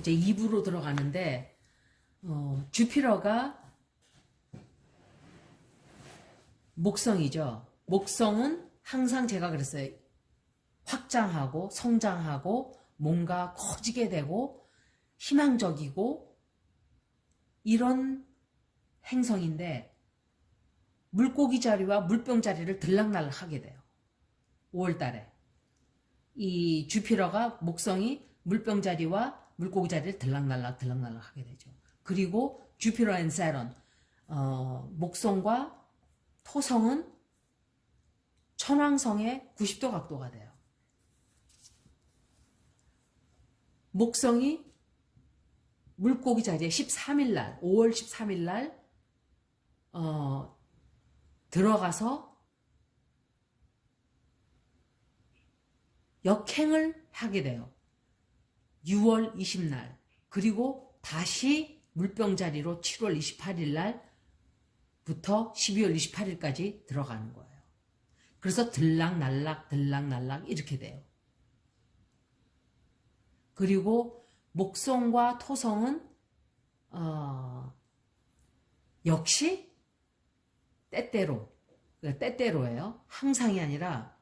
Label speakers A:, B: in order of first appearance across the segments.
A: 이제 2부로 들어가는데 주피터가 목성이죠. 목성은 항상 제가 그랬어요. 확장하고 성장하고 뭔가 커지게 되고 희망적이고 이런 행성인데 물고기 자리와 물병 자리를 들락날락 하게 돼요. 5월 달에. 이 주피터가 목성이 물병 자리와 물고기 자리를 들락날락 하게 되죠. 그리고 주피터 앤 세런 목성과 토성은 천왕성의 90도 각도가 돼요. 목성이 물고기 자리에 13일 날, 5월 13일 날 들어가서 역행을 하게 돼요. 6월 20날. 그리고 다시 물병 자리로 7월 28일 날부터 12월 28일까지 들어가는 거예요. 그래서 들락날락 이렇게 돼요. 그리고 목성과 토성은 역시 때때로예요. 항상이 아니라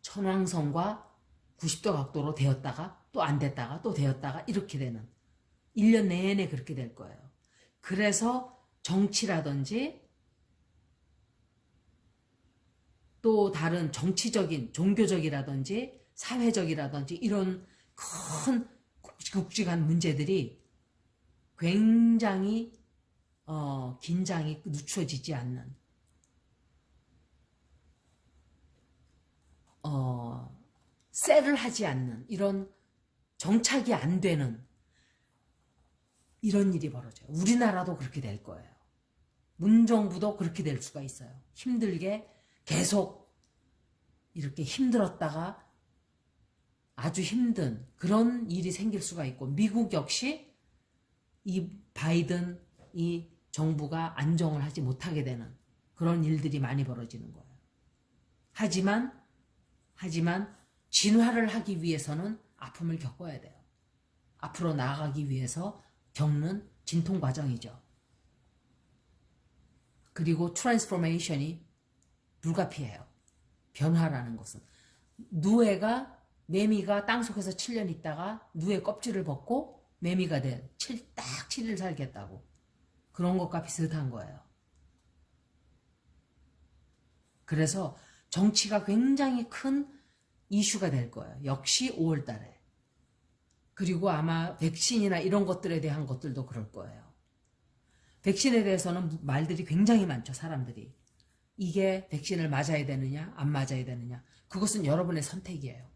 A: 천왕성과 90도 각도로 되었다가 또 안 됐다가 또 되었다가 이렇게 되는 1년 내내 그렇게 될 거예요. 그래서 정치라든지 또 다른 정치적인 종교적이라든지 사회적이라든지 이런 큰 굵직굵직한 문제들이 굉장히 긴장이 늦춰지지 않는 셀을 하지 않는 이런 정착이 안 되는 이런 일이 벌어져요. 우리나라도 그렇게 될 거예요. 문정부도 그렇게 될 수가 있어요. 힘들게 계속 이렇게 힘들었다가 아주 힘든 그런 일이 생길 수가 있고 미국 역시 이 바이든 이 정부가 안정을 하지 못하게 되는 그런 일들이 많이 벌어지는 거예요. 하지만 진화를 하기 위해서는 아픔을 겪어야 돼요. 앞으로 나아가기 위해서 겪는 진통 과정이죠. 그리고 트랜스포메이션이 불가피해요. 변화라는 것은. 매미가 땅속에서 7년 있다가 누에 껍질을 벗고 매미가 딱 7일 살겠다고. 그런 것과 비슷한 거예요. 그래서 정치가 굉장히 큰 이슈가 될 거예요. 역시 5월 달에. 그리고 아마 백신이나 이런 것들에 대한 것들도 그럴 거예요. 백신에 대해서는 말들이 굉장히 많죠. 사람들이. 이게 백신을 맞아야 되느냐 안 맞아야 되느냐. 그것은 여러분의 선택이에요.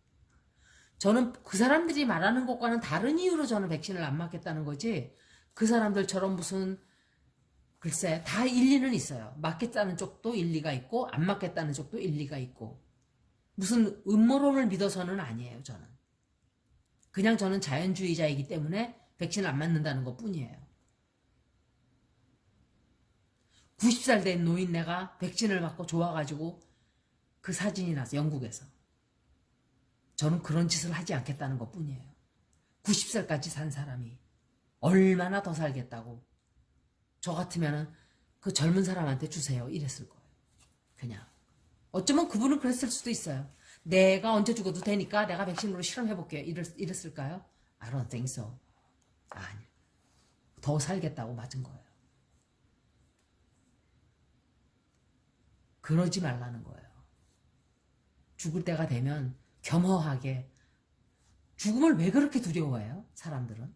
A: 저는 그 사람들이 말하는 것과는 다른 이유로 저는 백신을 안 맞겠다는 거지 그 사람들처럼 무슨 글쎄 다 일리는 있어요. 맞겠다는 쪽도 일리가 있고 안 맞겠다는 쪽도 일리가 있고 무슨 음모론을 믿어서는 아니에요. 저는 그냥 저는 자연주의자이기 때문에 백신을 안 맞는다는 것 뿐이에요. 90살 된 노인네가 백신을 맞고 좋아가지고 그 사진이 나서 영국에서 저는 그런 짓을 하지 않겠다는 것 뿐이에요. 90살까지 산 사람이 얼마나 더 살겠다고 저 같으면은 그 젊은 사람한테 주세요 이랬을 거예요. 그냥 어쩌면 그분은 그랬을 수도 있어요. 내가 언제 죽어도 되니까 내가 백신으로 실험해볼게요 이랬을까요? I don't think so. 아니, 더 살겠다고 맞은 거예요. 그러지 말라는 거예요. 죽을 때가 되면 겸허하게. 죽음을 왜 그렇게 두려워해요? 사람들은.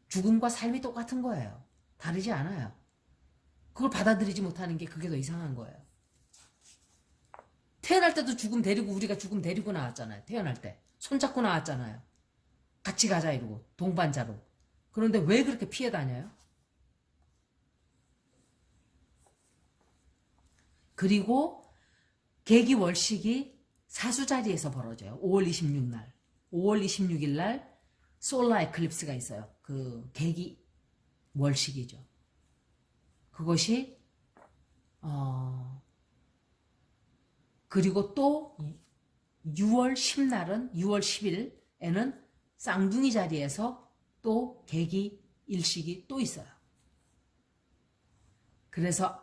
A: 죽음과 삶이 똑같은 거예요. 다르지 않아요. 그걸 받아들이지 못하는 게 그게 더 이상한 거예요. 태어날 때도 우리가 죽음 데리고 나왔잖아요. 태어날 때. 손잡고 나왔잖아요. 같이 가자 이러고 동반자로. 그런데 왜 그렇게 피해 다녀요? 그리고 계기월식이 사수자리에서 벌어져요. 5월 26날. 5월 26일 날 솔라 에클립스가 있어요. 그 계기월식이죠. 그것이 그리고 또 6월 10일에는 쌍둥이 자리에서 또 계기, 일식이 또 있어요. 그래서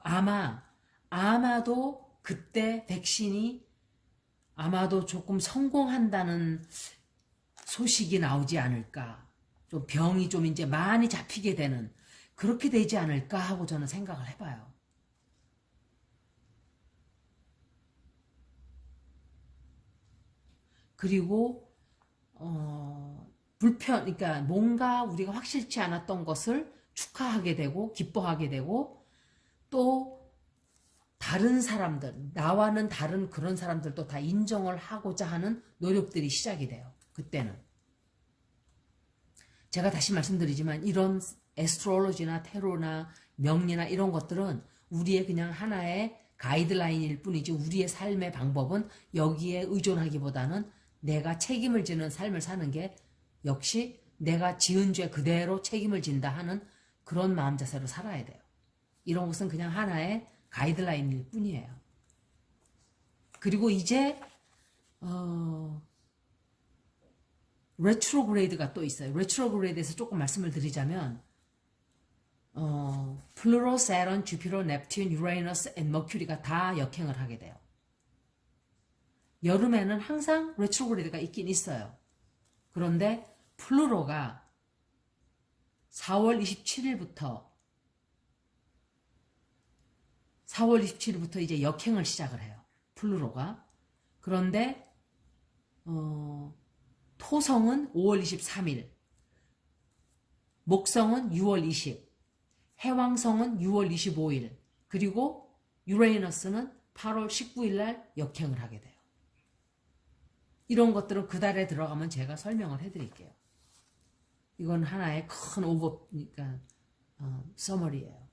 A: 아마도 그때 백신이 아마도 조금 성공한다는 소식이 나오지 않을까. 좀 병이 좀 이제 많이 잡히게 되는 그렇게 되지 않을까 하고 저는 생각을 해봐요. 그리고 그러니까 뭔가 우리가 확실치 않았던 것을 축하하게 되고 기뻐하게 되고 또 다른 사람들, 나와는 다른 그런 사람들도 다 인정을 하고자 하는 노력들이 시작이 돼요. 그때는. 제가 다시 말씀드리지만 이런 에스트롤로지나 테로나 명리나 이런 것들은 우리의 그냥 하나의 가이드라인일 뿐이지 우리의 삶의 방법은 여기에 의존하기보다는 내가 책임을 지는 삶을 사는 게 역시 내가 지은 죄 그대로 책임을 진다 하는 그런 마음 자세로 살아야 돼요. 이런 것은 그냥 하나의 가이드라인일 뿐이에요. 그리고 이제 레트로그레이드가 또 있어요. 레트로그레이드에서 조금 말씀을 드리자면 플루토, 세런, 주피터, 넵튠, 유레너스, 앤 머큐리가 다 역행을 하게 돼요. 여름에는 항상 레트로그레이드가 있긴 있어요. 그런데 플루토가 4월 27일부터 이제 역행을 시작을 해요. 플루토가. 그런데 토성은 5월 23일, 목성은 6월 20, 해왕성은 6월 25일, 그리고 유레이너스는 8월 19일 날 역행을 하게 돼요. 이런 것들은 그 달에 들어가면 제가 설명을 해드릴게요. 이건 하나의 큰 그러니까 서머리예요.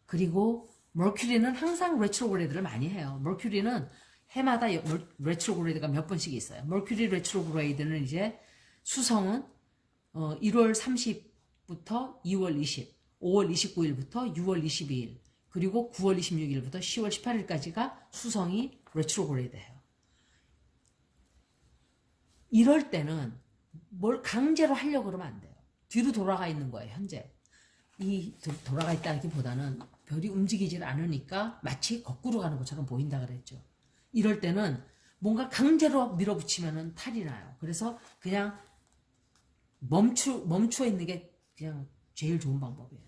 A: 그리고 머큐리는 항상 레트로그레이드를 많이 해요. 머큐리는 해마다 레트로그레이드가 몇 번씩 있어요. 머큐리 레트로그레이드는 이제 수성은 1월 30부터 2월 20, 5월 29일부터 6월 22일, 그리고 9월 26일부터 10월 18일까지가 수성이 레트로그레이드예요. 이럴 때는 뭘 강제로 하려고 그러면 안 돼요. 뒤로 돌아가 있는 거예요, 현재. 돌아가 있다기보다는 별이 움직이질 않으니까 마치 거꾸로 가는 것처럼 보인다 그랬죠. 이럴 때는 뭔가 강제로 밀어붙이면 탈이 나요. 그래서 그냥 멈추어 있는 게 그냥 제일 좋은 방법이에요.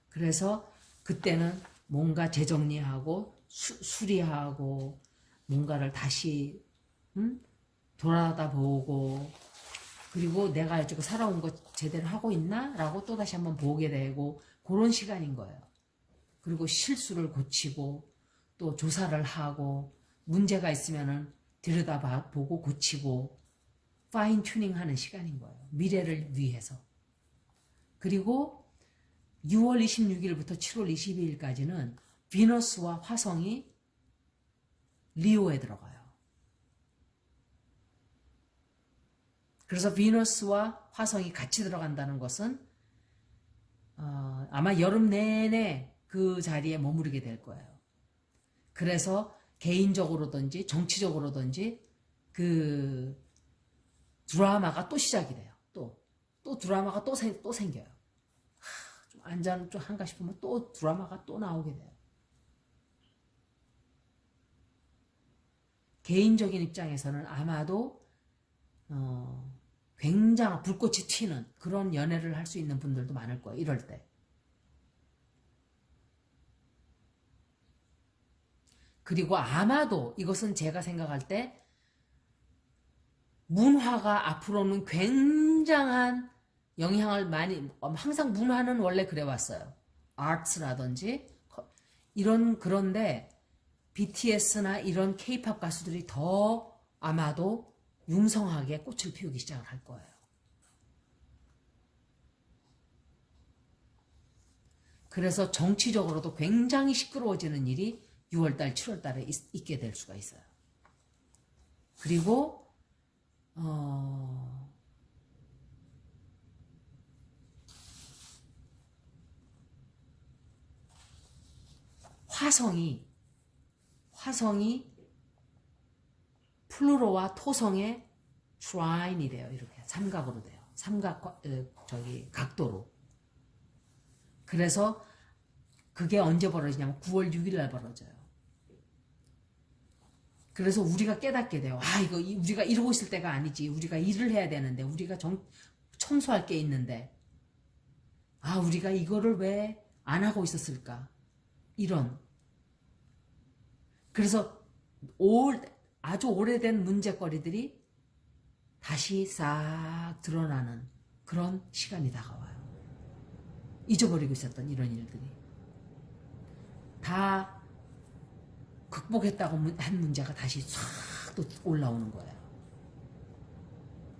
A: 그래서 그때는 뭔가 재정리하고 수리하고 뭔가를 다시 돌아다보고 그리고 내가 지금 살아온 거 제대로 하고 있나? 라고 또 다시 한번 보게 되고 그런 시간인 거예요. 그리고 실수를 고치고 또 조사를 하고 문제가 있으면은 들여다보고 고치고 파인 튜닝 하는 시간인 거예요. 미래를 위해서. 그리고 6월 26일부터 7월 22일까지는 비너스와 화성이 리오에 들어가요. 그래서 비너스와 화성이 같이 들어간다는 것은 아마 여름 내내 그 자리에 머무르게 될 거예요. 그래서 개인적으로든지 정치적으로든지 그 드라마가 또 시작이 돼요. 또 드라마가 또 생겨요. 좀 안전 좀 한가 싶으면 또 드라마가 또 나오게 돼요. 개인적인 입장에서는 아마도 굉장히 불꽃이 튀는 그런 연애를 할 수 있는 분들도 많을 거예요. 이럴 때. 그리고 아마도 이것은 제가 생각할 때 문화가 앞으로는 굉장한 영향을 많이 항상 문화는 원래 그래 왔어요. 아트라든지 그런데 BTS나 이런 K-팝 가수들이 더 아마도 융성하게 꽃을 피우기 시작을 할 거예요. 그래서 정치적으로도 굉장히 시끄러워지는 일이 6월달, 7월달에 있게 될 수가 있어요. 그리고 화성이 플루로와 토성의 트라인이 돼요. 이렇게 삼각으로 돼요. 각도로. 그래서 그게 언제 벌어지냐면 9월 6일 날 벌어져요. 그래서 우리가 깨닫게 돼요. 이거 우리가 이러고 있을 때가 아니지. 우리가 일을 해야 되는데, 우리가 청소할 게 있는데, 우리가 이거를 왜 안 하고 있었을까? 이런. 그래서 아주 오래된 문제거리들이 다시 싹 드러나는 그런 시간이 다가와요. 잊어버리고 있었던 이런 일들이. 다 극복했다고 한 문제가 다시 싹 또 올라오는 거예요.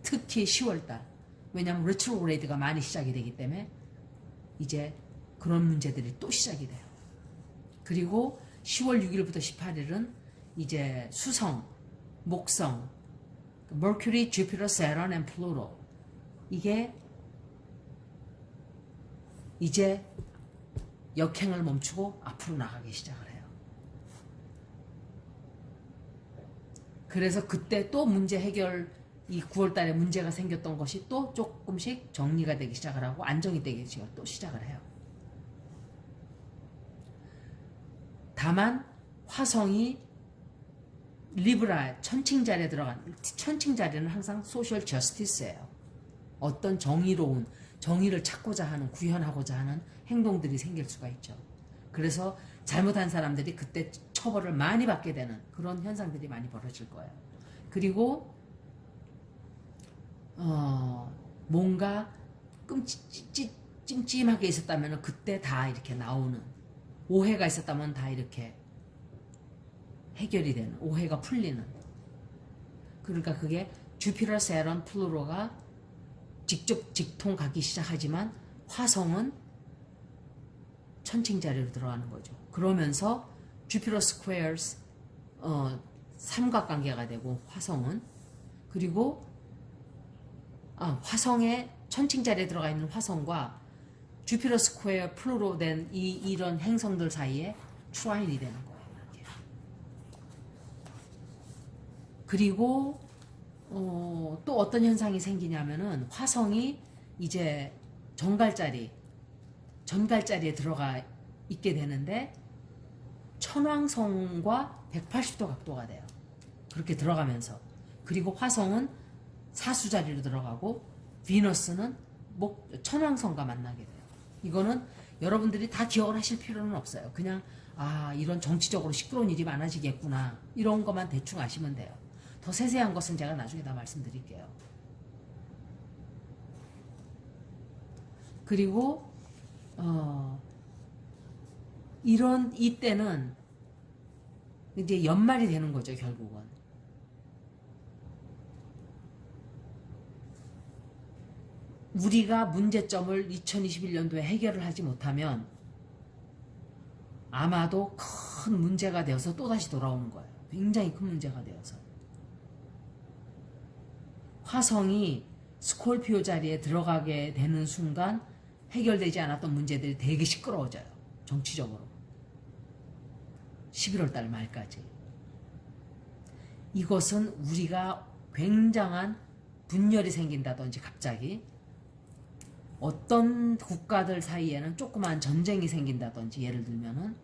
A: 특히 10월달. 왜냐하면 레트로그레이드가 많이 시작이 되기 때문에 이제 그런 문제들이 또 시작이 돼요. 그리고 10월 6일부터 18일은 이제 수성, 목성, Mercury, Jupiter, Saturn, and Pluto. 이게 이제 역행을 멈추고 앞으로 나가기 시작을 해요. 그래서 그때 또 문제 해결, 이 9월 달에 문제가 생겼던 것이 또 조금씩 정리가 되기 시작을 하고 안정이 되기 또 시작을 해요. 다만 화성이 리브라 천칭자리에 들어간, 천칭자리는 항상 소셜 저스티스예요. 어떤 정의를 찾고자 하는, 구현하고자 하는 행동들이 생길 수가 있죠. 그래서 잘못한 사람들이 그때 처벌을 많이 받게 되는 그런 현상들이 많이 벌어질 거예요. 그리고 뭔가 찜찜하게 있었다면 그때 다 이렇게 나오는, 오해가 있었다면 다 이렇게 해결이 되는, 오해가 풀리는. 그러니까 그게 주피터, 세런, 플루로가 직접 직통 가기 시작하지만 화성은 천칭자리로 들어가는 거죠. 그러면서 주피터 스퀘어스 삼각관계가 되고 화성은, 그리고 화성의 천칭자리에 들어가 있는 화성과 주피터 스퀘어 플루로 된 이런 행성들 사이에 트라인이 되는 거예요. 이렇게. 그리고 또 어떤 현상이 생기냐면은 화성이 이제 전갈자리에 들어가 있게 되는데 천왕성과 180도 각도가 돼요. 그렇게 들어가면서. 그리고 화성은 사수자리로 들어가고 비너스는 천왕성과 만나게 돼요. 이거는 여러분들이 다 기억을 하실 필요는 없어요. 그냥 이런 정치적으로 시끄러운 일이 많아지겠구나, 이런 것만 대충 아시면 돼요. 더 세세한 것은 제가 나중에 다 말씀드릴게요. 그리고 이때는 이제 연말이 되는 거죠, 결국은. 우리가 문제점을 2021년도에 해결을 하지 못하면 아마도 큰 문제가 되어서 또다시 돌아오는 거예요. 굉장히 큰 문제가 되어서. 화성이 스콜피오 자리에 들어가게 되는 순간 해결되지 않았던 문제들이 되게 시끄러워져요. 정치적으로. 11월 달 말까지. 이것은 우리가 굉장한 분열이 생긴다든지 갑자기 어떤 국가들 사이에는 조그만 전쟁이 생긴다든지, 예를 들면은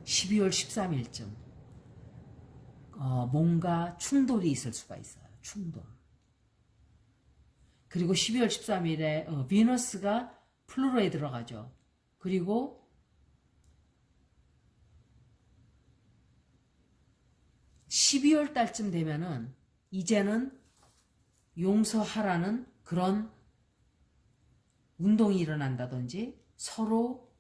A: 12월 13일쯤 뭔가 충돌이 있을 수가 있어요. 충돌. 그리고 12월 13일에 비너스가 플루로에 들어가죠. 그리고 12월 달쯤 되면은 이제는 용서하라는 그런 운동이 일어난다든지, 서로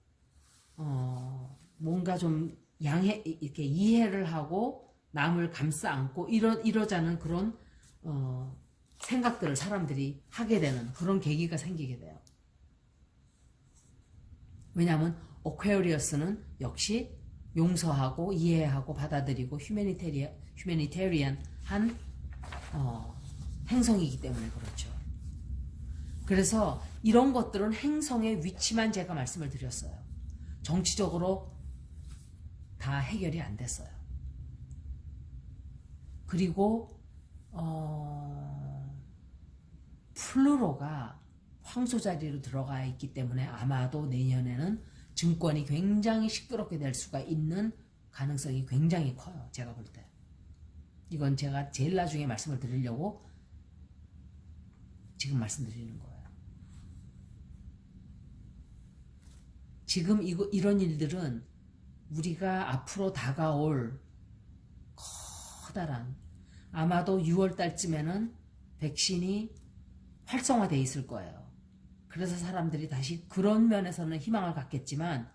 A: 뭔가 좀 이렇게 이해를 하고 남을 감싸 안고 이러자는 그런 생각들을 사람들이 하게 되는 그런 계기가 생기게 돼요. 왜냐하면 어퀘리어스는 역시 용서하고 이해하고 받아들이고 휴머니테리언한 행성이기 때문에 그렇죠. 그래서 이런 것들은 행성의 위치만 제가 말씀을 드렸어요. 정치적으로 다 해결이 안 됐어요. 그리고 플루토가 황소 자리로 들어가 있기 때문에 아마도 내년에는 증권이 굉장히 시끄럽게 될 수가 있는 가능성이 굉장히 커요. 제가 볼 때. 이건 제가 제일 나중에 말씀을 드리려고 지금 말씀드리는 거예요. 지금 이런 일들은 우리가 앞으로 다가올 커다란, 아마도 6월 달쯤에는 백신이 활성화되어 있을 거예요. 그래서 사람들이 다시 그런 면에서는 희망을 갖겠지만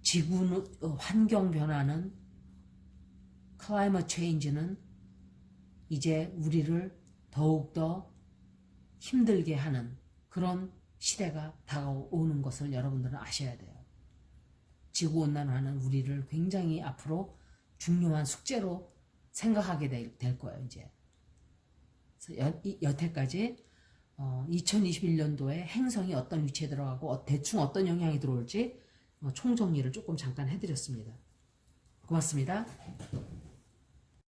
A: 지구 환경 변화는, 클라이머트 체인지는 이제 우리를 더욱더 힘들게 하는 그런 시대가 다가오는 것을 여러분들은 아셔야 돼요. 지구온난화는 우리를 굉장히 앞으로 중요한 숙제로 생각하게 될 거예요. 이제 여태까지 2021년도에 행성이 어떤 위치에 들어가고 대충 어떤 영향이 들어올지 총정리를 조금 잠깐 해드렸습니다. 고맙습니다.